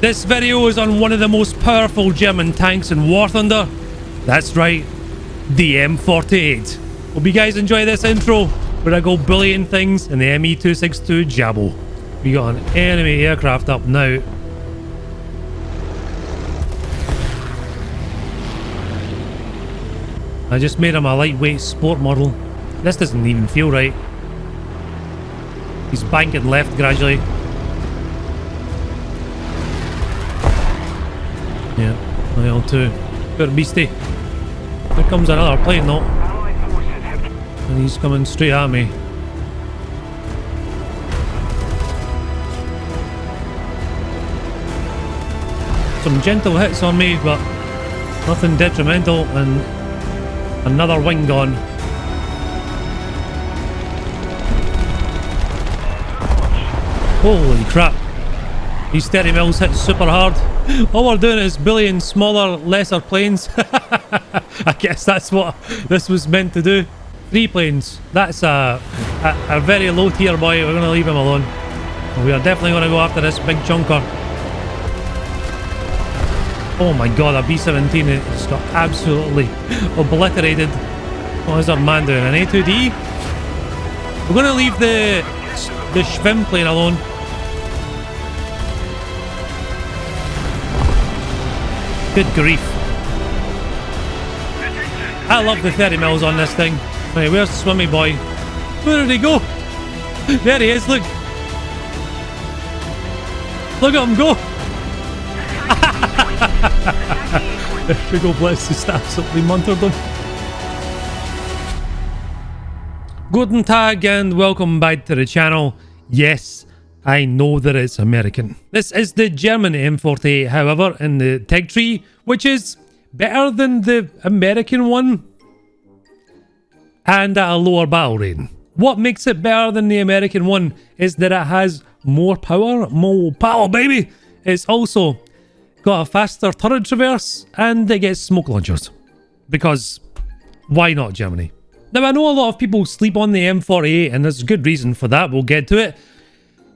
This video is on one of the most powerful German tanks in War Thunder. That's right, the M48. Hope you guys enjoy this intro where I go bullying things in the ME262 Jabo. We got an enemy aircraft up now. I just made him a lightweight sport model. This doesn't even feel right. He's banking left gradually. Yeah, well too. Got a beastie. Here comes another plane though. And he's coming straight at me. Some gentle hits on me, but nothing detrimental, and another wing gone. Holy crap. These 30 mils hit super hard. All we're doing is bullying smaller, lesser planes. I guess that's what this was meant to do. 3 planes. That's a very low tier boy. We're going to leave him alone. We are definitely going to go after this big chunker. Oh my god, a B-17 has got absolutely obliterated. What is our man doing? An A2D? We're going to leave the Schwim plane alone. Good grief. I love the 30 mils on this thing. Right, where's Swimmy Boy? Where did he go? There he is, look. Look at him go. There we go, bless, just absolutely muntered them. Guten Tag and welcome back to the channel. Yes, I know that it's American. This is the German M48, however, in the tech tree, which is better than the American one and at a lower battle rating. What makes it better than the American one is that it has more power. More power, baby! It's also got a faster turret traverse and it gets smoke launchers. Because why not, Germany? Now, I know a lot of people sleep on the M48 and there's a good reason for that, we'll get to it.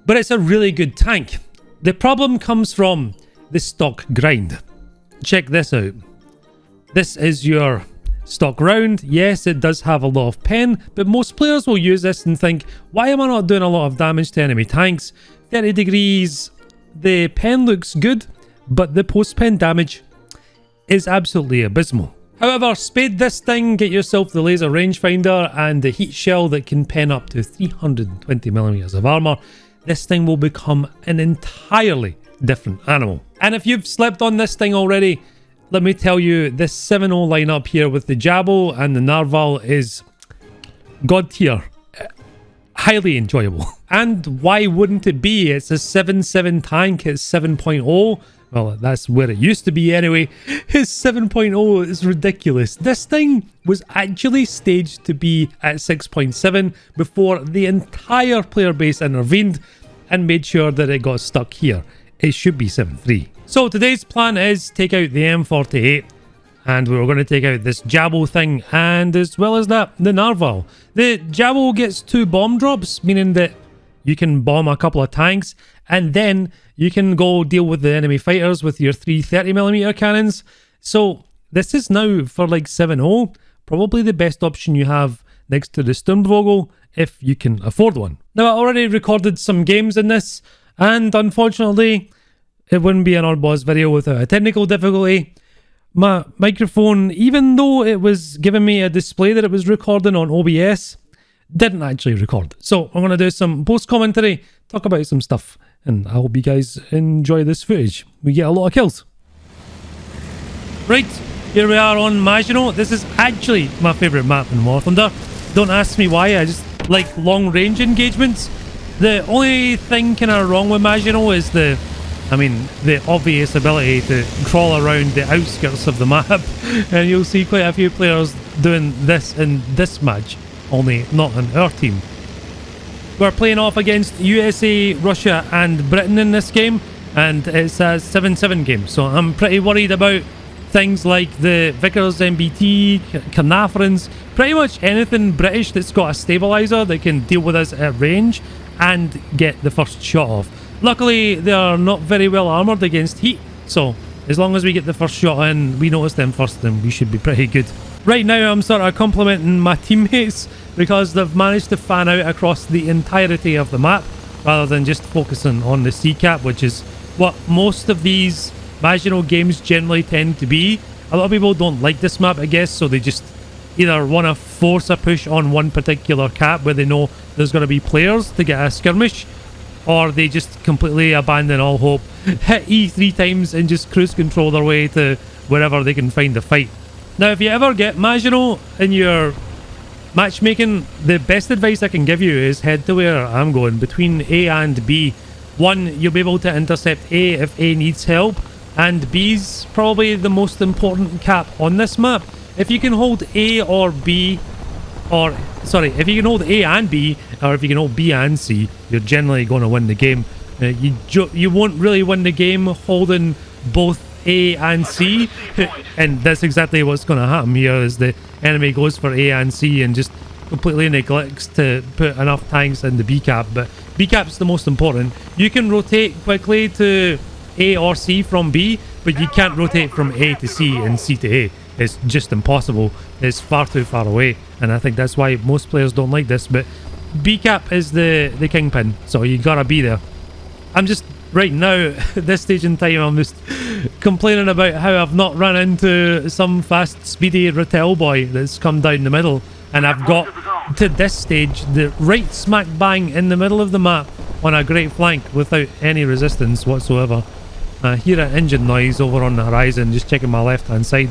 But it's a really good tank. The problem comes from the stock grind. Check this out. This is your stock round. Yes, it does have a lot of pen, but most players will use this and think, why am I not doing a lot of damage to enemy tanks? 30 degrees, the pen looks good, but the post-pen damage is absolutely abysmal. However, spade this thing, get yourself the laser rangefinder and the heat shell that can pen up to 320mm of armor. This thing will become an entirely different animal. And if you've slept on this thing already, let me tell you, this 7.0 lineup here with the Jabo and the NARVAL is god tier. Highly enjoyable. And why wouldn't it be? It's a 7.7 tank, it's 7.0. Well, that's where it used to be anyway. His 7.0 is ridiculous. This thing was actually staged to be at 6.7 before the entire player base intervened and made sure that it got stuck here. It should be 7.3. So today's plan is take out the M48 and we're going to take out this Jabo thing, and as well as that, the NARVAL. The Jabo gets 2 bomb drops, meaning that you can bomb a couple of tanks and then you can go deal with the enemy fighters with your 3 30mm cannons. So this is now for like 7.0 probably the best option you have next to the Sturmvogel if you can afford one. Now, I already recorded some games in this, and unfortunately it wouldn't be an OddBawZ video without a technical difficulty. My microphone, even though it was giving me a display that it was recording on OBS, didn't actually record. So I'm going to do some post-commentary, talk about some stuff, and I hope you guys enjoy this footage. We get a lot of kills. Right, here we are on Maginot. This is actually my favourite map in War Thunder. Don't ask me why, I just like long-range engagements. The only thing kind of wrong with Maginot is the obvious ability to crawl around the outskirts of the map. And you'll see quite a few players doing this in this match, only not on our team. We're playing off against USA, Russia and Britain in this game, and it's a 7-7 game, so I'm pretty worried about things like the Vickers MBT, Carnarvons, pretty much anything British that's got a stabilizer that can deal with us at range and get the first shot off. Luckily, they are not very well armoured against heat, so as long as we get the first shot in, we notice them first, then we should be pretty good. Right now, I'm sort of complimenting my teammates because they've managed to fan out across the entirety of the map rather than just focusing on the C cap, which is what most of these Maginot games generally tend to be. A lot of people don't like this map, I guess, so they just either want to force a push on one particular cap where they know there's going to be players to get a skirmish, or they just completely abandon all hope, hit E 3 times and just cruise control their way to wherever they can find a fight. Now, if you ever get Maginot in your matchmaking, the best advice I can give you is head to where I'm going, between A and B. One, you'll be able to intercept A if A needs help, and B's probably the most important cap on this map. If you can hold A or B, or sorry, if you can hold A and B, or if you can hold B and C, you're generally going to win the game. You won't really win the game holding both A and C, and that's exactly what's going to happen here, is the enemy goes for A and C and just completely neglects to put enough tanks in the B cap. But B cap's the most important. You can rotate quickly to A or C from B, but you can't rotate from A to C and C to A. It's just impossible. It's far too far away, and I think that's why most players don't like this. But B cap is the kingpin, so you gotta be there. I'm just right now at this stage in time, I'm just complaining about how I've not run into some fast speedy Rattel boy that's come down the middle, and I've got to this stage the right smack bang in the middle of the map on a great flank without any resistance whatsoever. I hear an engine noise over on the horizon, just checking my left hand side,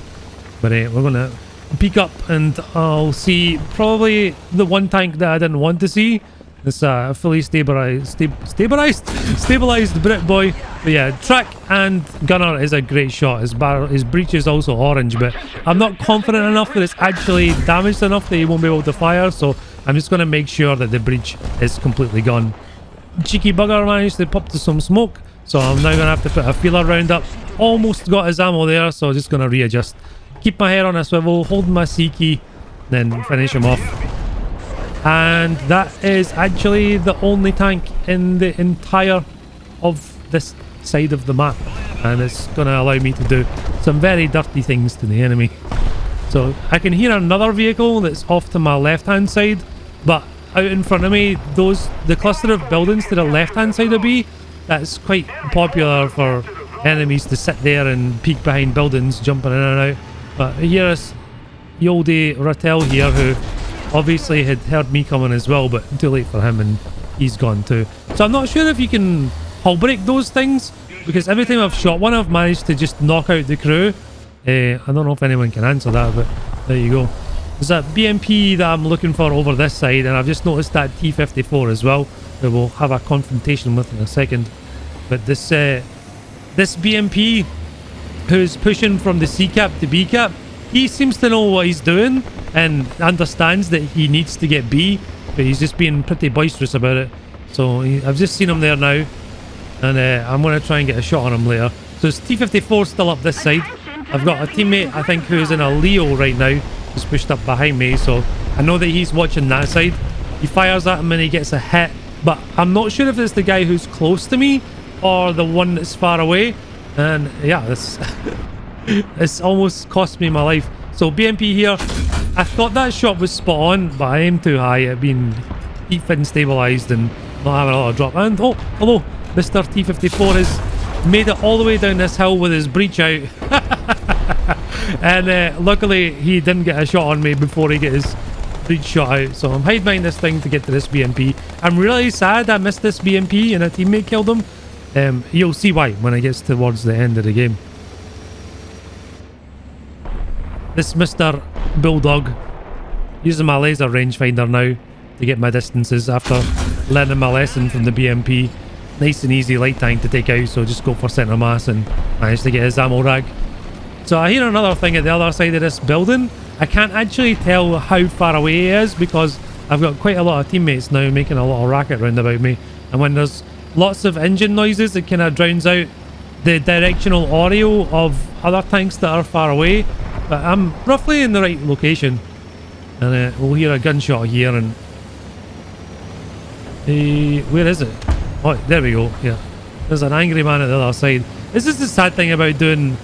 but we're gonna peek up and I'll see probably the one tank that I didn't want to see. This fully stabilized Brit boy. But yeah, track and gunner is a great shot. His breach is also orange, but I'm not confident enough that it's actually damaged enough that he won't be able to fire, so I'm just going to make sure that the breach is completely gone. Cheeky bugger managed to pop to some smoke, so I'm now going to have to put a feeler round up. Almost got his ammo there, so just going to readjust. Keep my head on a swivel, hold my C key, then finish him off. And that is actually the only tank in the entire of this side of the map, and it's going to allow me to do some very dirty things to the enemy. So I can hear another vehicle that's off to my left hand side, but out in front of me, the cluster of buildings to the left hand side of B, that's quite popular for enemies to sit there and peek behind buildings, jumping in and out. But here is the oldie Rattel here, who obviously had heard me coming as well, but too late for him and he's gone too. So I'm not sure if you can hull break those things, because every time I've shot one, I've managed to just knock out the crew. I don't know if anyone can answer that, but there you go. There's a BMP that I'm looking for over this side, and I've just noticed that T-54 as well, that we'll have a confrontation with in a second. But this BMP, who's pushing from the C cap to B cap, he seems to know what he's doing and understands that he needs to get B, but he's just being pretty boisterous about it. So I've just seen him there now, and I'm going to try and get a shot on him later. So it's T-54 still up this side. I've got a teammate, I think, who's in a Leo right now, who's pushed up behind me, so I know that he's watching that side. He fires at him and he gets a hit, but I'm not sure if it's the guy who's close to me or the one that's far away. And yeah, it's almost cost me my life. So BMP here, I thought that shot was spot on, but I aimed too high. It being heat fin stabilized and not having a lot of drop. And oh, hello, Mr. T-54 has made it all the way down this hill with his breach out. And luckily he didn't get a shot on me before he got his breach shot out. So I'm hiding behind this thing to get to this BMP. I'm really sad I missed this BMP and a teammate killed him. You'll see why when it gets towards the end of the game. This Mr. Bulldog using my laser rangefinder now to get my distances after learning my lesson from the BMP. Nice and easy light tank to take out, so just go for centre mass and manage to get his ammo rag. So I hear another thing at the other side of this building. I can't actually tell how far away he is because I've got quite a lot of teammates now making a lot of racket round about me, and when there's lots of engine noises, it kind of drowns out the directional audio of other tanks that are far away. But I'm roughly in the right location, and we'll hear a gunshot here. And where is it? Oh, there we go. Yeah, There's an angry man at the other side. This is the sad thing about doing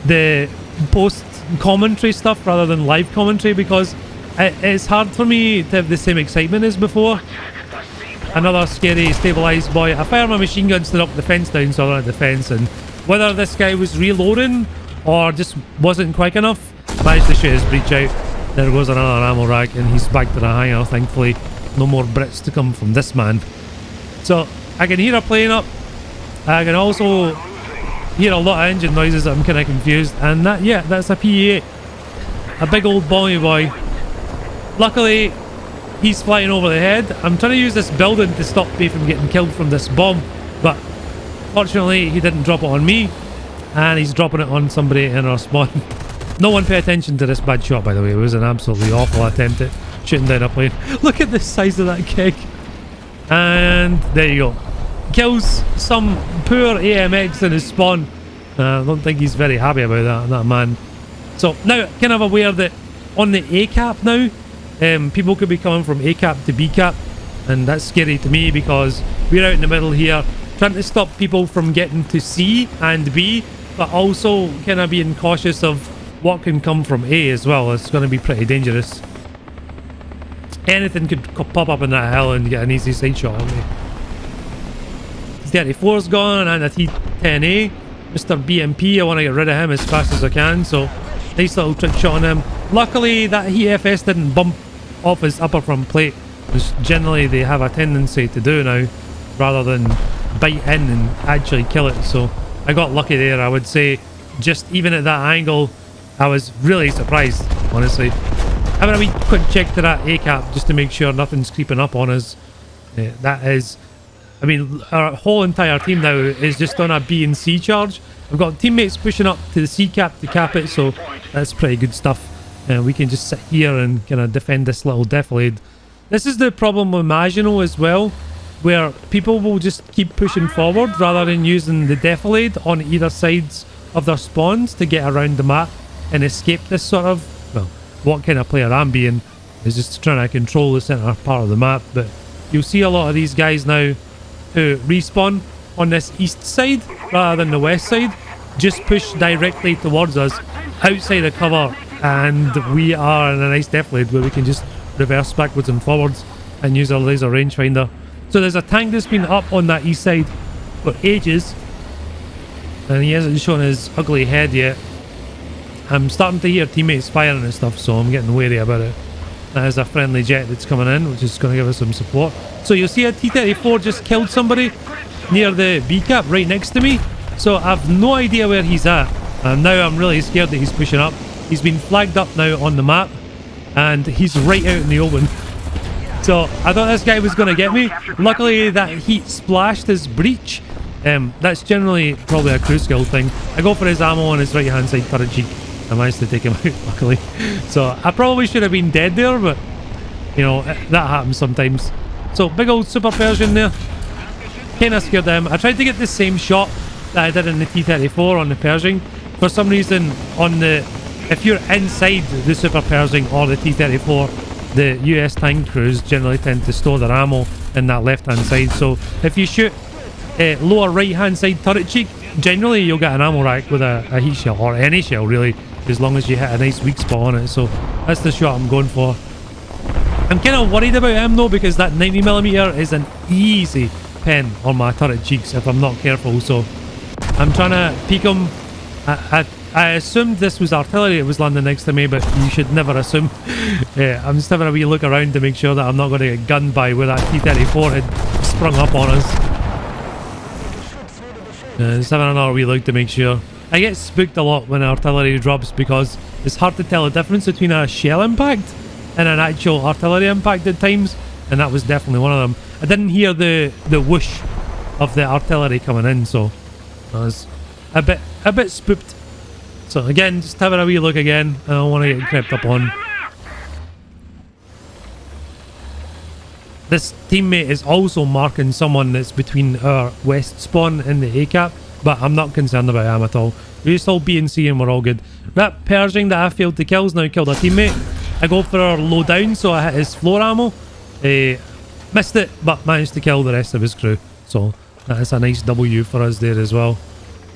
the post commentary stuff rather than live commentary, because it's hard for me to have the same excitement as before. Another scary stabilized boy. I fire my machine guns to knock the fence down, so I don't have the fence, and whether this guy was reloading or just wasn't quick enough, managed to shoot his breach out. There goes another ammo rack, and he's back to the hangar, thankfully. No more Brits to come from this man. So I can hear a plane up. I can also hear a lot of engine noises. I'm kind of confused. And that, yeah, that's a PE8. A big old bomby boy. Luckily, he's flying over the head. I'm trying to use this building to stop me from getting killed from this bomb, but fortunately he didn't drop it on me, and he's dropping it on somebody in our spawn. No one pay attention to this bad shot, by the way. It was an absolutely awful attempt at shooting down a plane. Look at the size of that keg. And there you go. Kills some poor AMX in his spawn. I don't think he's very happy about that man. So now, kind of aware that on the A cap now, people could be coming from A cap to B cap, and that's scary to me because we're out in the middle here trying to stop people from getting to C and B, but also kind of being cautious of what can come from A as well. It's going to be pretty dangerous. Anything could pop up in that hill and get an easy side shot on me. T-34's gone, and a T-10A. Mr. BMP, I want to get rid of him as fast as I can, so nice little trick shot on him. Luckily that EFS didn't bump off his upper front plate, which generally they have a tendency to do now, rather than bite in and actually kill it. So I got lucky there, I would say. Just even at that angle, I was really surprised, honestly. Having a wee quick check to that A cap just to make sure nothing's creeping up on us. That is, I mean, our whole entire team now is just on a B and C charge. I've got teammates pushing up to the C cap to cap it, so that's pretty good stuff. We can just sit here and kind of defend this little defilade. This is the problem with Maginot as well, where people will just keep pushing forward rather than using the defilade on either sides of their spawns to get around the map and escape this sort of, well, what kind of player I'm being is just trying to control the center part of the map. But you'll see a lot of these guys now who respawn on this east side rather than the west side, just push directly towards us outside the cover, and we are in a nice defilade where we can just reverse backwards and forwards and use our laser rangefinder. So there's a tank that's been up on that east side for ages, and he hasn't shown his ugly head yet. I'm starting to hear teammates firing and stuff, so I'm getting wary about it. There's a friendly jet that's coming in, which is going to give us some support. So you'll see a T-34 just killed somebody near the B cap right next to me. So I've no idea where he's at. And now I'm really scared that he's pushing up. He's been flagged up now on the map, and he's right out in the open. So I thought this guy was going to get me. Luckily that heat splashed his breach. That's generally probably a crew skill thing. I go for his ammo on his right hand side turret cheek. I managed to take him out, luckily. So I probably should have been dead there, but you know, that happens sometimes. So big old Super Persian there. Kinda scared him. I tried to get the same shot that I did in the T-34 on the Pershing. For some reason, on the, if you're inside the Super Pershing or the T-34, the US tank crews generally tend to store their ammo in that left hand side. So if you shoot lower right hand side turret cheek, generally you'll get an ammo rack with a heat shell, or any shell really, as long as you hit a nice weak spot on it. So that's the shot I'm going for. I'm kind of worried about him though, because that 90mm is an easy pen on my turret cheeks if I'm not careful. So I'm trying to peek him. I assumed this was artillery that was landing next to me, but you should never assume. Yeah, I'm just having a wee look around to make sure that I'm not going to get gunned by where that T-34 had sprung up on us. Just having another wee look to make sure. I get spooked a lot when artillery drops because it's hard to tell the difference between a shell impact and an actual artillery impact at times, and that was definitely one of them. I didn't hear the whoosh of the artillery coming in, so I was a bit spooked. So again, just having a wee look again. I don't want to get crept up on. This teammate is also marking someone that's between our west spawn and the A cap, but I'm not concerned about him at all. We're just all B and C and we're all good. That Pershing that I failed to kill has now killed a teammate. I go for our low down, so I hit his floor ammo. Missed it, but managed to kill the rest of his crew. So That's a nice W for us there as well.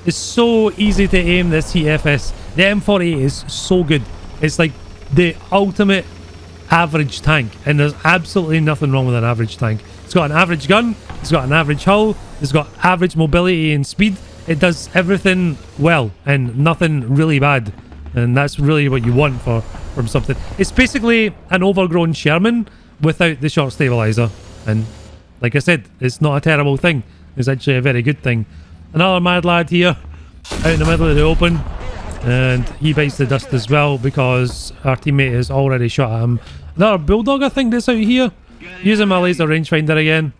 It's so easy to aim this HFS. The M48 is so good. It's like the ultimate average tank, and there's absolutely nothing wrong with an average tank. It's got an average gun, it's got an average hull, it's got average mobility and speed. It does everything well and nothing really bad, and that's really what you want from something. It's basically an overgrown Sherman without the short stabilizer, and like I said, it's not a terrible thing. It's actually a very good thing. Another mad lad here out in the middle of the open, and he bites the dust as well because our teammate has already shot at him. Another bulldog, I think, that's out here, using my laser rangefinder again,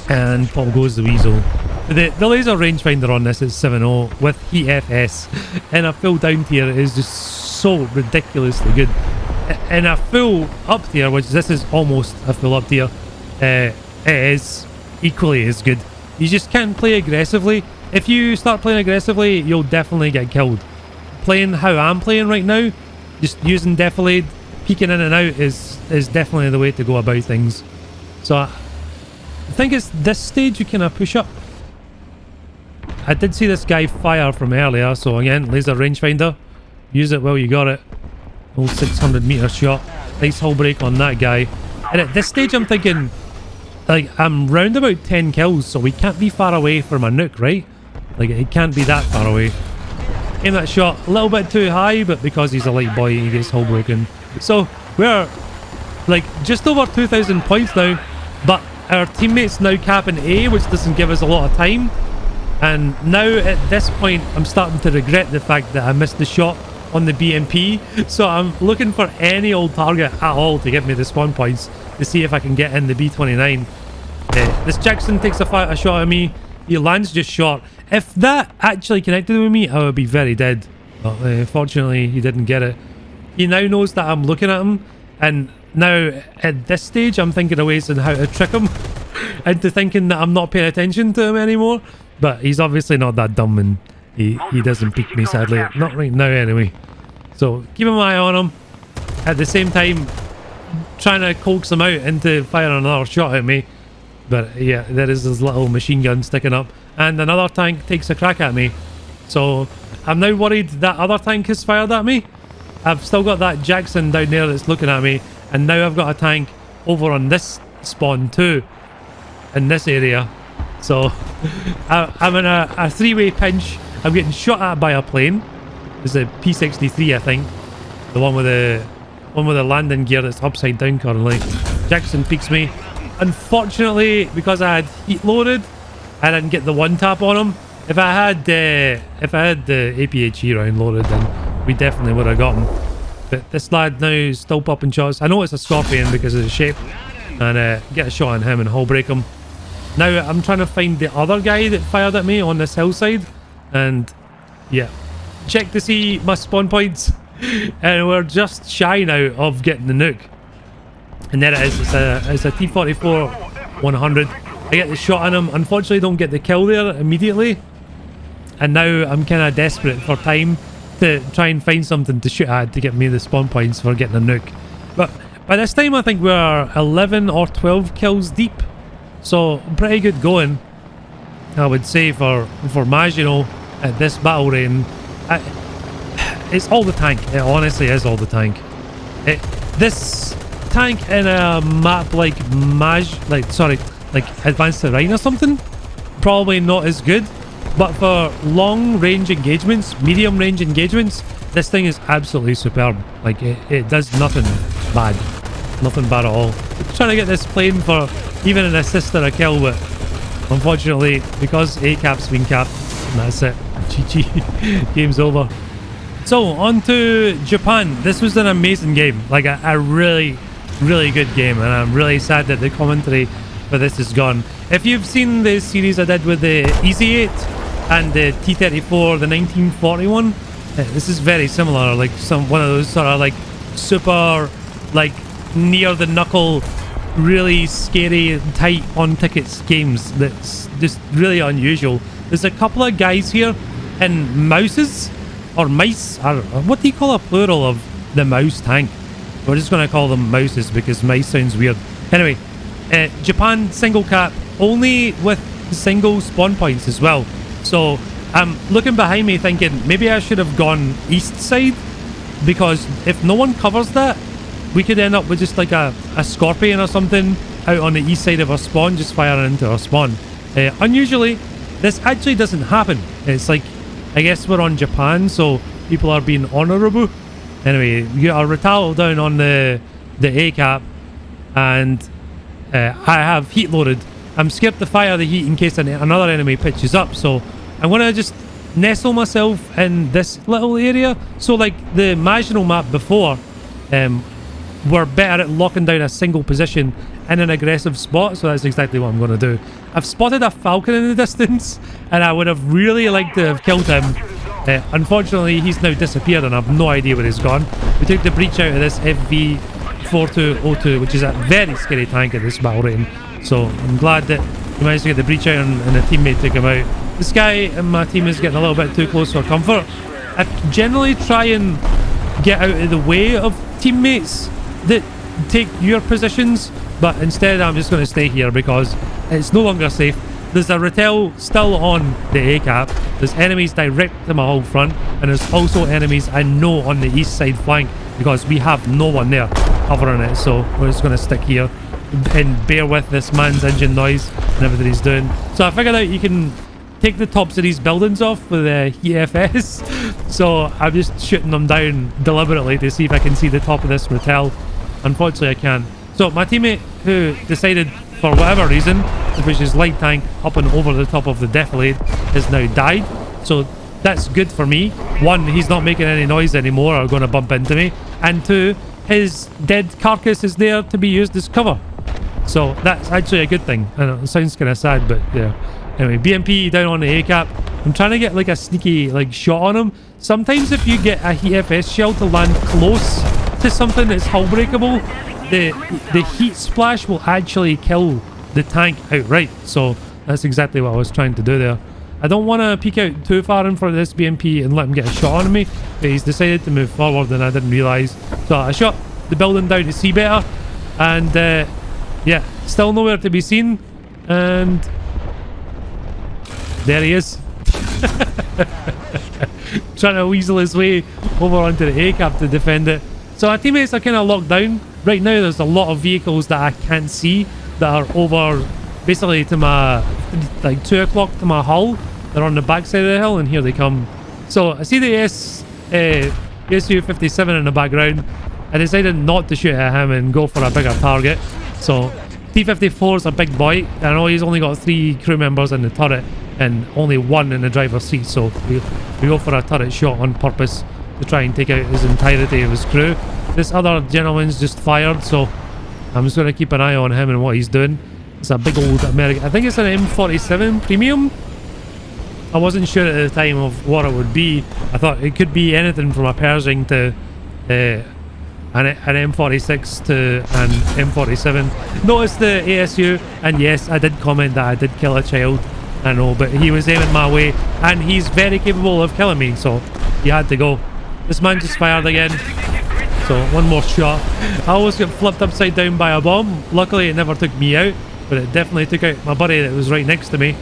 and pop goes the weasel. The laser rangefinder on this is 7.0 with HFS, and a full down tier is just so ridiculously good. And a full up tier, which this is almost a full up tier, it is equally as good. You just can't play aggressively. If you start playing aggressively, you'll definitely get killed. Playing how I'm playing right now, just using defilade, peeking in and out is definitely the way to go about things. So I think it's this stage you kind of push up. I did see this guy fire from earlier, so again, laser rangefinder. Use it while you got it. Old 600 meter shot. Nice hull break on that guy. And at this stage I'm thinking, like, I'm round about 10 kills, so we can't be far away from a nuke, right? Like, it can't be that far away. Aim that shot a little bit too high, but because he's a light boy, he gets hull broken. So we're like just over 2,000 points now, but our teammates now capping A, which doesn't give us a lot of time. And now at this point, I'm starting to regret the fact that I missed the shot on the BMP. So I'm looking for any old target at all to give me the spawn points to see if I can get in the B29. This Jackson takes a shot at me. He lands just short. If that actually connected with me, I would be very dead. But fortunately, he didn't get it. He now knows that I'm looking at him, and now at this stage, I'm thinking of ways on how to trick him into thinking that I'm not paying attention to him anymore. But he's obviously not that dumb, and he doesn't pick me, sadly. Not right now, anyway. So keep an eye on him. At the same time, trying to coax him out into firing another shot at me. But yeah, there is this little machine gun sticking up, and another tank takes a crack at me. So I'm now worried that other tank has fired at me. I've still got that Jackson down there that's looking at me, and now I've got a tank over on this spawn too, in this area. So I'm in a three-way pinch. I'm getting shot at by a plane. It's a P-63, I think, the one with the landing gear that's upside down currently. Jackson peeks me. Unfortunately, because I had heat loaded, I didn't get the one tap on him. If I had the APHE round loaded, then we definitely would have got him. But this lad now is still popping shots. I know it's a Scorpion because of the shape, and get a shot on him and hull break him. Now I'm trying to find the other guy that fired at me on this hillside, and yeah, check to see my spawn points, and we're just shy now of getting the nuke. And there it is. It's a T-44 100. I get the shot on him. Unfortunately, don't get the kill there immediately. And now I'm kind of desperate for time to try and find something to shoot at to get me the spawn points for getting a nuke. But by this time, I think we're 11 or 12 kills deep. So pretty good going, I would say, for MAZ, you know, at this battle reign. It's all the tank. It honestly is all the tank. This tank in a map like MAZ, like Advanced Terrain or something, probably not as good. But for long range engagements, medium range engagements, this thing is absolutely superb. Like it does nothing bad. Nothing bad at all. Trying to get this plane for even an assist or a kill, but unfortunately, because A cap's been capped, that's it. GG. Game's over. So, on to Japan. This was an amazing game. Like a really, really good game, and I'm really sad that the commentary for this is gone. If you've seen the series I did with the Easy 8 and the T-34, the 1941, this is very similar. Like one of those sort of like super, like near the knuckle, really scary, tight on tickets games that's just really unusual. There's a couple of guys here in mouses or mice. I don't know, what do you call a plural of the mouse tank? We're just going to call them mouses because mice sounds weird. Anyway, Japan single cap only with single spawn points as well. So I'm looking behind me thinking maybe I should have gone east side, because if no one covers that, we could end up with just like a scorpion or something out on the east side of our spawn, just firing into our spawn. Unusually, this actually doesn't happen. It's like, I guess we're on Japan, so people are being honourable. Anyway, we got our Retal down on the A cap, and I have heat loaded. I'm scared to fire the heat in case another enemy pitches up, so I'm gonna just nestle myself in this little area. So like the marginal map before, we're better at locking down a single position in an aggressive spot, so that's exactly what I'm going to do. I've spotted a falcon in the distance, and I would have really liked to have killed him. Unfortunately, he's now disappeared, and I have no idea where he's gone. We took the breach out of this FV48A2, which is a very scary tank at this battle rating, so I'm glad that we managed to get the breach out and a teammate took him out. This guy in my team is getting a little bit too close for comfort. I generally try and get out of the way of teammates that take your positions, but instead I'm just going to stay here because it's no longer safe. There's a Retel still on the A cap, there's enemies direct to my whole front, and there's also enemies I know on the east side flank because we have no one there covering it, so we're just going to stick here and bear with this man's engine noise and everything he's doing. So I figured out you can take the tops of these buildings off with EFS, so I'm just shooting them down deliberately to see if I can see the top of this Retel. Unfortunately I can't. So my teammate, who decided for whatever reason to push his light tank up and over the top of the defilade, has now died, so that's good for me. One, he's not making any noise anymore or going to bump into me, and two, his dead carcass is there to be used as cover, so that's actually a good thing. I know it sounds kind of sad, but yeah. Anyway, BMP down on the A cap. I'm trying to get like a sneaky like shot on him. Sometimes if you get a EFS shell to land close to something that's hull breakable, the heat splash will actually kill the tank outright. So that's exactly what I was trying to do there. I don't want to peek out too far in front of this BMP and let him get a shot on me, but he's decided to move forward and I didn't realise. So I shot the building down to see better, and yeah, still nowhere to be seen, and there he is. Trying to weasel his way over onto the A cap to defend it. So our teammates are kind of locked down. Right now there's a lot of vehicles that I can't see that are over basically to my, like 2 o'clock to my hull. They're on the backside of the hill, and here they come. So I see the SU-57 in the background. I decided not to shoot at him and go for a bigger target. So T-54 is a big boy. I know he's only got 3 crew members in the turret and only 1 in the driver's seat, so we go for a turret shot on purpose to try and take out his entirety of his crew. This other gentleman's just fired, so I'm just going to keep an eye on him and what he's doing. It's a big old American, I think it's an M47 premium. I wasn't sure at the time of what it would be. I thought it could be anything from a Pershing to an M46 to an M47. Notice the ASU, and yes, I did comment that I did kill a child. I know, but he was aiming my way, and he's very capable of killing me, so he had to go. This man just fired again, so one more shot. I always get flipped upside down by a bomb. Luckily it never took me out, but it definitely took out my buddy that was right next to me.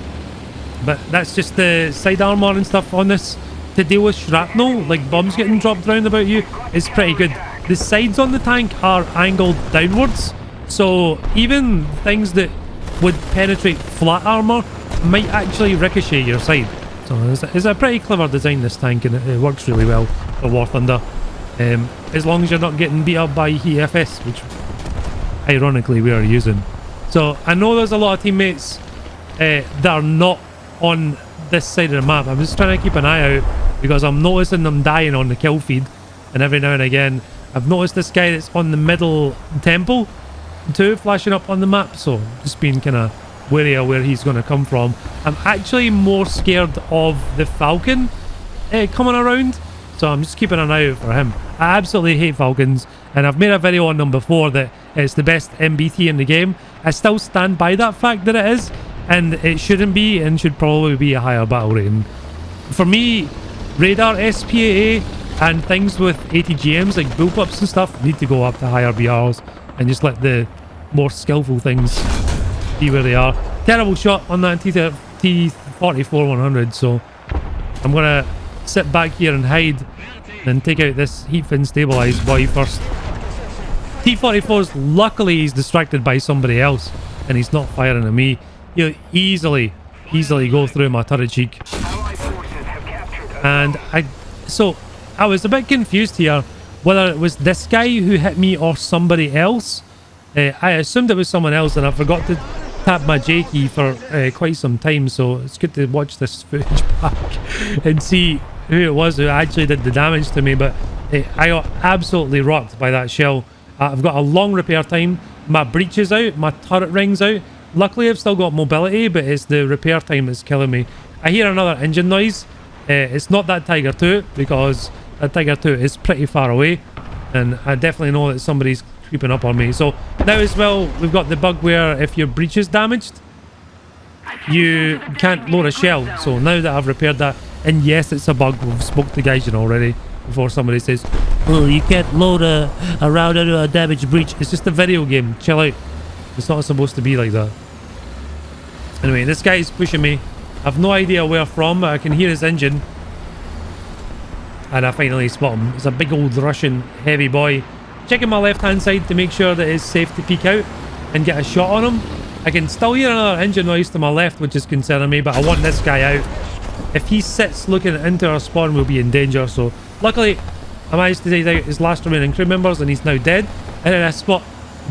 But that's just the side armor and stuff on this. To deal with shrapnel, like bombs getting dropped round about you, is pretty good. The sides on the tank are angled downwards, so even things that would penetrate flat armor might actually ricochet your side. So it's a pretty clever design, this tank, and it works really well for War Thunder, as long as you're not getting beat up by EFS, which ironically we are using. So I know there's a lot of teammates that are not on this side of the map. I'm just trying to keep an eye out because I'm noticing them dying on the kill feed, and every now and again I've noticed this guy that's on the middle temple too flashing up on the map, so just being kind of wary of where he's going to come from. I'm actually more scared of the Falcon coming around, so I'm just keeping an eye out for him. I absolutely hate Falcons, and I've made a video on them before that it's the best MBT in the game. I still stand by that fact that it is, and it shouldn't be, and should probably be a higher battle rating. For me, radar SPAA and things with ATGMs like bullpups and stuff need to go up to higher BRs and just let the more skillful things be where they are. Terrible shot on that T44-100, so I'm gonna sit back here and hide and take out this heat fin stabilized boy first. T44's, luckily he's distracted by somebody else and he's not firing at me. He'll easily go through my turret cheek. And I was a bit confused here whether it was this guy who hit me or somebody else. I assumed it was someone else and I forgot to tap my J key for quite some time, so it's good to watch this footage back and see who it was who actually did the damage to me. But I got absolutely rocked by that shell. I've got a long repair time, my breach is out, my turret ring's out. Luckily I've still got mobility, but it's the repair time that's killing me. I hear another engine noise. It's not that Tiger 2 because that Tiger 2 is pretty far away, and I definitely know that somebody's creeping up on me. So now as well, we've got the bug where if your breach is damaged, you can't load a shell. So now that I've repaired that, and yes, it's a bug, we've spoke to Gaijin already before somebody says, oh, you can't load a round into a damaged breach. It's just a video game, chill out. It's not supposed to be like that. Anyway, this guy's pushing me. I've no idea where from, but I can hear his engine. And I finally spot him. It's a big old Russian heavy boy. Checking my left hand side to make sure that it's safe to peek out and get a shot on him. I can still hear another engine noise to my left, which is concerning me, but I want this guy out. If he sits looking into our spawn, we'll be in danger. So luckily I managed to take out his last remaining crew members and he's now dead. And then I spot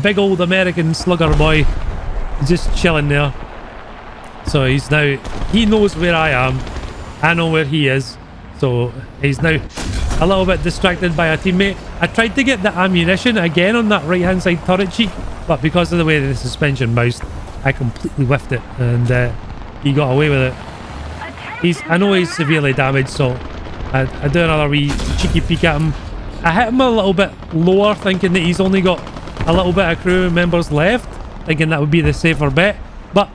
big old American slugger boy just chilling there. So he's now, he knows where I am, I know where he is, so he's now a little bit distracted by a teammate. I tried to get the ammunition again on that right hand side turret cheek, but because of the way the suspension bounced, I completely whiffed it and he got away with it. I know he's severely damaged, so I do another wee cheeky peek at him. I hit him a little bit lower thinking that he's only got a little bit of crew members left, thinking that would be the safer bet, but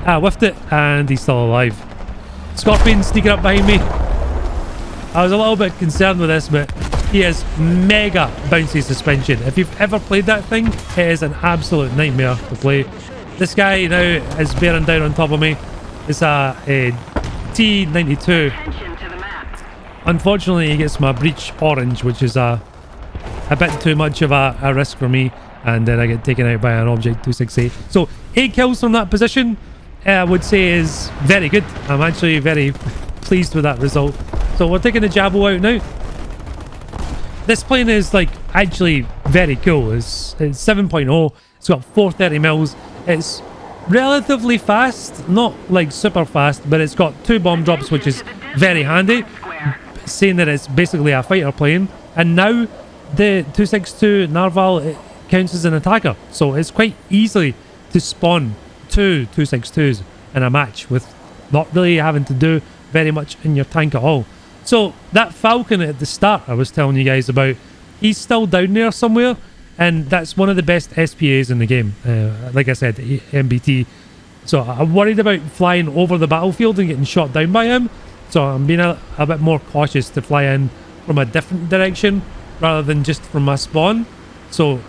I whiffed it and he's still alive. Scorpion sneaking up behind me. I was a little bit concerned with this, but he has mega bouncy suspension. If you've ever played that thing, it is an absolute nightmare to play. This guy now is bearing down on top of me. It's a T92. Unfortunately, he gets my breach orange, which is a bit too much of a risk for me, and then I get taken out by an Object 268. So 8 kills from that position, I would say is very good. I'm actually very pleased with that result. So we're taking the Jabo out now. This plane is like actually very cool. It's 7.0. It's got 430 mils. It's relatively fast, not like super fast, but it's got 2 bomb drops, which is very handy, saying that it's basically a fighter plane. And now the 262 Narval, it counts as an attacker, so it's quite easily to spawn 2 262s in a match with not really having to do very much in your tank at all. So that Falcon at the start I was telling you guys about, he's still down there somewhere, and that's one of the best SPAs in the game. Like I said, MBT. So I'm worried about flying over the battlefield and getting shot down by him, so I'm being a bit more cautious to fly in from a different direction rather than just from my spawn. So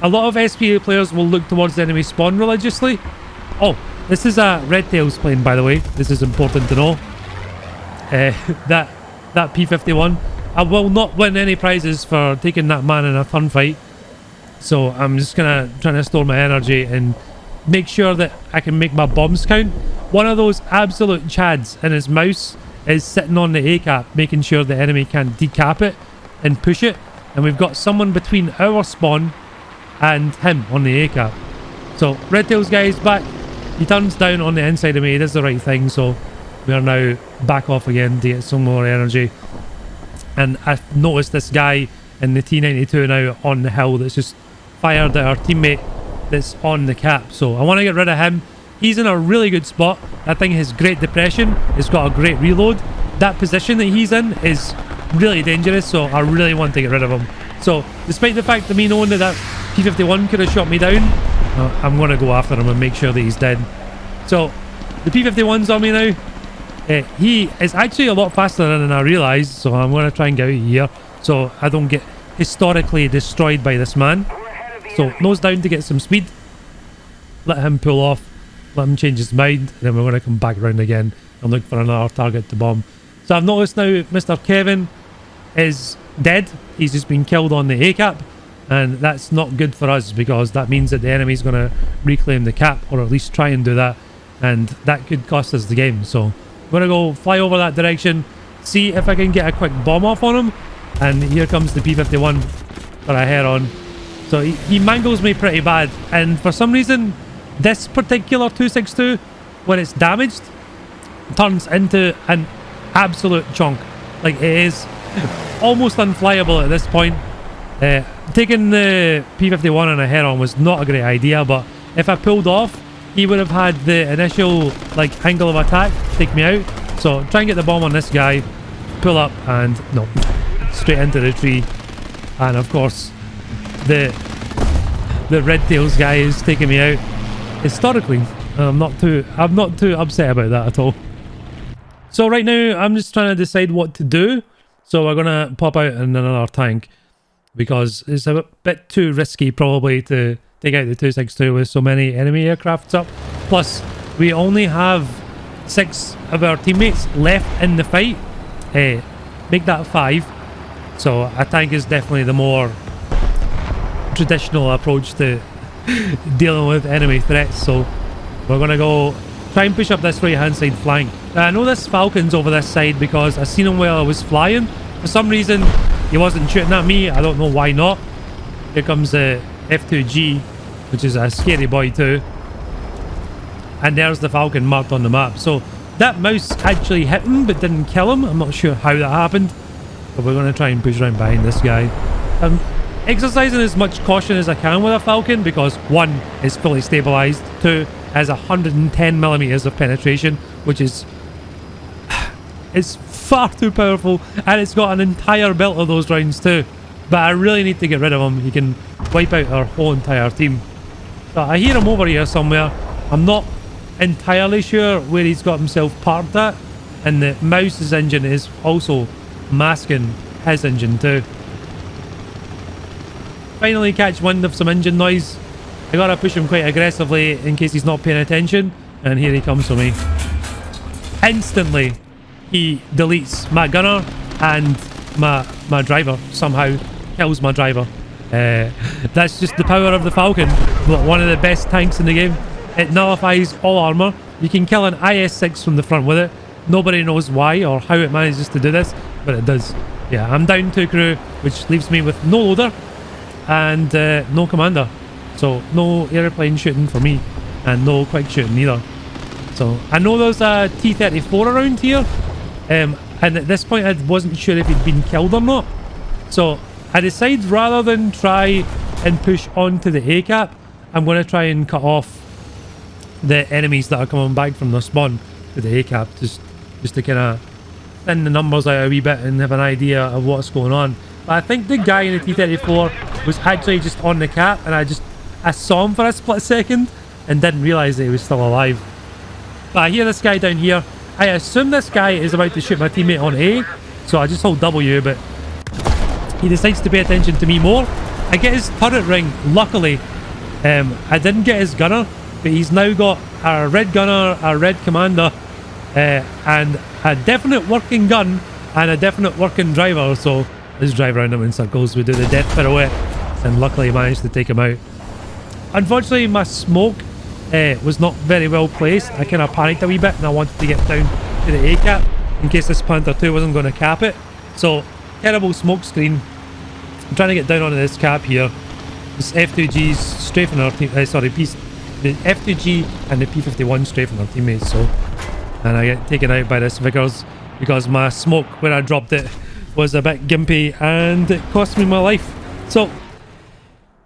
a lot of SPA players will look towards the enemy spawn religiously. Oh, this is a Red Tails plane, by the way. This is important to know. That P51. I will not win any prizes for taking that man in a fun fight. So I'm just trying to store my energy and make sure that I can make my bombs count. One of those absolute chads and his mouse is sitting on the A-cap, making sure the enemy can't decap it and push it. And we've got someone between our spawn and him on the A-cap. So Red Tails guy is back. He turns down on the inside of me. He does the right thing, so we are now back off again to get some more energy. And I've noticed this guy in the T92 now on the hill that's just fired at our teammate that's on the cap. So I want to get rid of him. He's in a really good spot. That thing has great depression. It's got a great reload. That position that he's in is really dangerous, so I really want to get rid of him. So despite the fact of me knowing that P51 could have shot me down, I'm going to go after him and make sure that he's dead. So the P51's on me now. He is actually a lot faster than I realised, so I'm going to try and get out of here so I don't get historically destroyed by this man. So nose down to get some speed. Let him pull off. let him change his mind, and then we're going to come back around again and look for another target to bomb. So I've noticed now Mr. Kevin is dead. He's just been killed on the A cap, and that's not good for us because that means that the enemy's going to reclaim the cap, or at least try and do that, and that could cost us the game. So I'm going to go fly over that direction, see if I can get a quick bomb off on him, and here comes the P51 for a head on. So he mangles me pretty bad, and for some reason this particular 262, when it's damaged, turns into an absolute chunk. Like, it is almost unflyable at this point. Taking the P51 on a head on was not a great idea, but if I pulled off, he would have had the initial like angle of attack take me out. So try and get the bomb on this guy, pull up, and no, straight into the tree. And of course the red tails guy is taking me out historically. I'm not too upset about that at all. So right now I'm just trying to decide what to do. So we're gonna pop out in another tank because it's a bit too risky probably to take out the 262 with so many enemy aircrafts up. Plus we only have 6 of our teammates left in the fight. Make that 5. So a tank is definitely the more traditional approach to dealing with enemy threats. So we're gonna go try and push up this right hand side flank. I know this Falcon's over this side because I seen him while I was flying. For some reason he wasn't shooting at me. I don't know why not. Here comes the F2G, which is a scary boy too, and there's the Falcon marked on the map. So that mouse actually hit him but didn't kill him. I'm not sure how that happened, but we're going to try and push around behind this guy. I'm exercising as much caution as I can with a Falcon because 1, is fully stabilized, 2, has 110 millimeters of penetration, which is it's far too powerful, and it's got an entire belt of those rounds too. But I really need to get rid of him. He can wipe out our whole entire team. So I hear him over here somewhere. I'm not entirely sure where he's got himself parked at, and the mouse's engine is also masking his engine too. Finally catch wind of some engine noise. I gotta push him quite aggressively in case he's not paying attention, and here he comes for me. Instantly he deletes my gunner, and my driver somehow kills my driver. That's just the power of the Falcon, but one of the best tanks in the game. It nullifies all armor. You can kill an IS-6 from the front with it. Nobody knows why or how it manages to do this, but it does. Yeah, I'm down 2 crew, which leaves me with no loader and no commander. So no airplane shooting for me, and no quick shooting either. So I know there's a T-34 around here, and at this point I wasn't sure if he'd been killed or not. So I decide rather than try and push onto the A cap, I'm going to try and cut off the enemies that are coming back from the spawn to the A cap, just to kind of thin the numbers out a wee bit and have an idea of what's going on. But I think the guy in the T-34 was actually just on the cap, and I saw him for a split second and didn't realise that he was still alive. But I hear this guy down here. I assume this guy is about to shoot my teammate on A, so I just hold W, but he decides to pay attention to me more. I get his turret ring, luckily. I didn't get his gunner, but he's now got a red gunner, a red commander, and a definite working gun and a definite working driver. So let's drive around him in circles. We do the death pirouette, and luckily managed to take him out. Unfortunately, my smoke was not very well placed. I kind of panicked a wee bit, and I wanted to get down to the A cap in case this Panther 2 wasn't going to cap it. So terrible smoke screen. I'm trying to get down onto this cap here. This F2G's strafing our team. The F2G and the P51 strafing our teammates. So, and I get taken out by this Vickers because my smoke where I dropped it was a bit gimpy and it cost me my life. So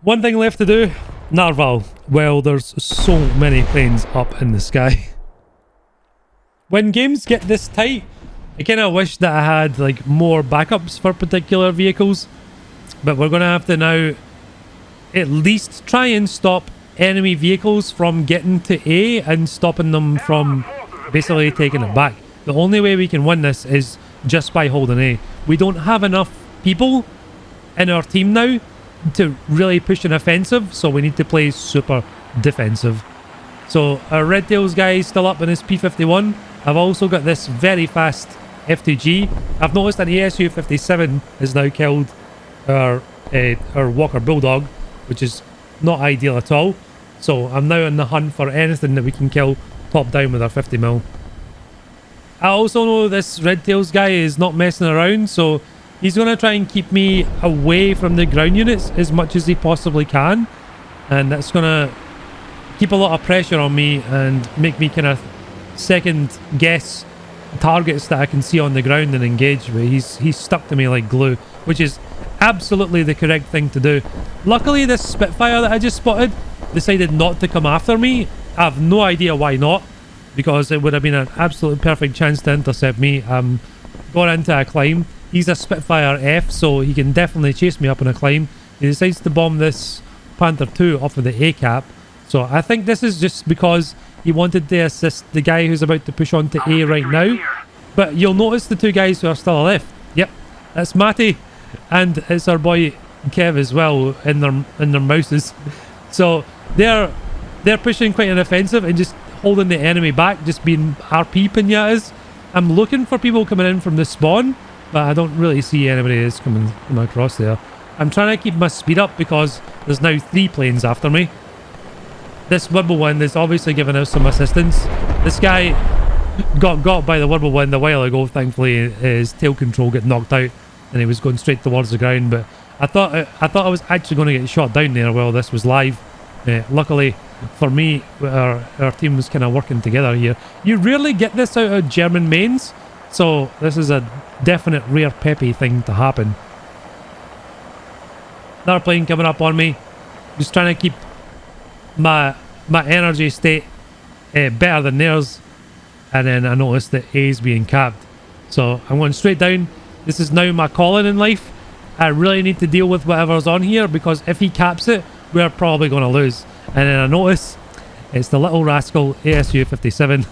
one thing left to do. Narval. Well, there's so many planes up in the sky. When games get this tight, I kind of wish that I had like more backups for particular vehicles, but we're gonna have to now at least try and stop enemy vehicles from getting to A and stopping them from basically taking it back. The only way we can win this is just by holding A. We don't have enough people in our team now to really push an offensive, so we need to play super defensive. So our Red Tails guy is still up in his P51. I've also got this very fast F2G. I've noticed an ASU 57 has now killed our Walker Bulldog, which is not ideal at all. So I'm now in the hunt for anything that we can kill top down with our 50mm. I also know this Red Tails guy is not messing around, so he's going to try and keep me away from the ground units as much as he possibly can. And that's going to keep a lot of pressure on me and make me kind of second guess targets that I can see on the ground and engage with. He's stuck to me like glue, which is absolutely the correct thing to do. Luckily, this Spitfire that I just spotted decided not to come after me. I have no idea why not, because it would have been an absolute perfect chance to intercept me. I'm going into a climb. He's a Spitfire F, so he can definitely chase me up on a climb. He decides to bomb this Panther 2 off of the A-cap. So I think this is just because he wanted to assist the guy who's about to push on to A right now. But you'll notice the two guys who are still left. Yep, that's Matty, and it's our boy Kev as well in their mouses. So they're pushing quite an offensive and just holding the enemy back, just being RP pinatas. I'm looking for people coming in from the spawn, but I don't really see anybody else coming across there. I'm trying to keep my speed up because there's now 3 planes after me. This Whirlwind is obviously giving us some assistance. This guy got by the Whirlwind a while ago. Thankfully, his tail control got knocked out and he was going straight towards the ground. But I thought I was actually going to get shot down there while this was live. Luckily for me, our team was kind of working together here. You rarely get this out of German mains, so this is a definite rare peppy thing to happen. Another plane coming up on me. Just trying to keep my energy state better than theirs, and then I noticed that A is being capped, so I'm going straight down. This is now my calling in life. I really need to deal with whatever's on here, because if he caps it, we're probably going to lose. And then I notice it's the little rascal ASU 57.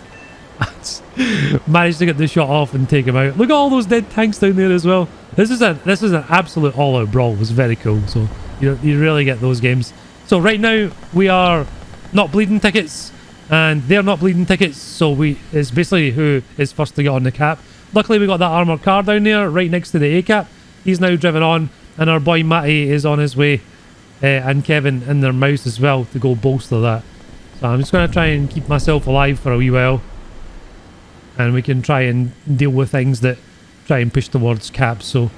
Managed to get the shot off and take him out. Look at all those dead tanks down there as well. This is an absolute all-out brawl. It was very cool. So you really get those games. So right now we are not bleeding tickets, and they're not bleeding tickets. So it's basically who is first to get on the cap. Luckily we got that armored car down there right next to the A-cap. He's now driven on, and our boy Matty is on his way, and Kevin in their mouse as well to go bolster that. So I'm just going to try and keep myself alive for a wee while, and we can try and deal with things that try and push towards caps. So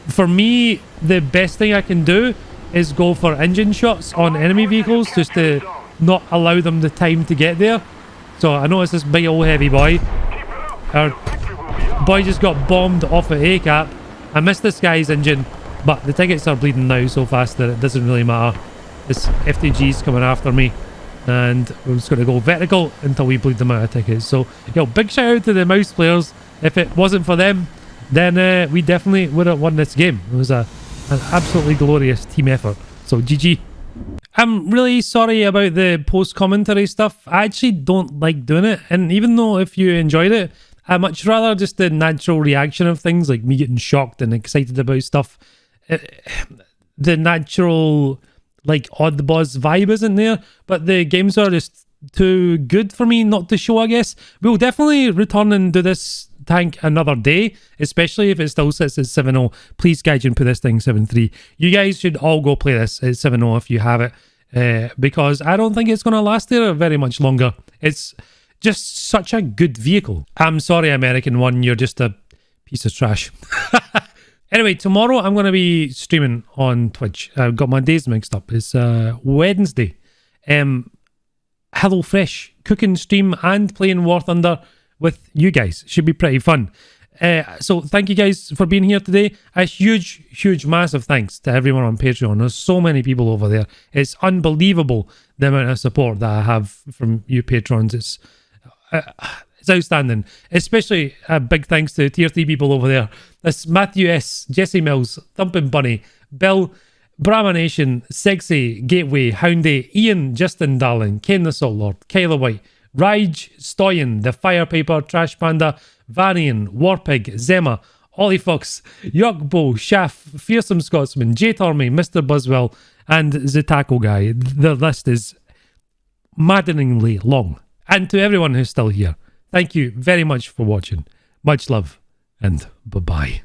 for me, the best thing I can do is go for engine shots on enemy vehicles, just to not allow them the time to get there. So I noticed this big old heavy boy. Our boy just got bombed off at A-cap. I missed this guy's engine, but the tickets are bleeding now so fast that it doesn't really matter. This FTG's coming after me, and we're just going to go vertical until we bleed them out of tickets. So, yo, big shout out to the mouse players. If it wasn't for them, then we definitely would have won this game. It was an absolutely glorious team effort. So, GG. I'm really sorry about the post-commentary stuff. I actually don't like doing it, and even though if you enjoyed it, I much rather just the natural reaction of things, like me getting shocked and excited about stuff. The natural, like, OddBawZ vibe isn't there, but the games are just too good for me not to show, I guess. We'll definitely return and do this tank another day, especially if it still sits at 7-0. Please, Gaijin, put this thing 7-3. You guys should all go play this at 7-0 if you have it, because I don't think it's going to last there very much longer. It's just such a good vehicle. I'm sorry, American One, you're just a piece of trash. Anyway, tomorrow I'm going to be streaming on Twitch. I've got my days mixed up. It's Wednesday. HelloFresh cooking stream and playing War Thunder with you guys. Should be pretty fun. So thank you guys for being here today. A huge, massive thanks to everyone on Patreon. There's so many people over there. It's unbelievable the amount of support that I have from you patrons. It's outstanding. Especially a big thanks to tier 3 people over there. That's Matthew S, Jesse Mills, Thumpin' Bunny, Bill, Brahma Nation, Sexy, Gateway, Houndy, Ian, Justin Darling, Ken the Salt Lord, Kyla White, Raj, Stoyan, The Firepaper, Trash Panda, Varian, Warpig, Zema, Ollie Fox, Yuckbo, Shaff, Fearsome Scotsman, J Tormy, Mr. Buzzwell, and the Taco Guy. The list is maddeningly long. And to everyone who's still here, thank you very much for watching. Much love and bye-bye.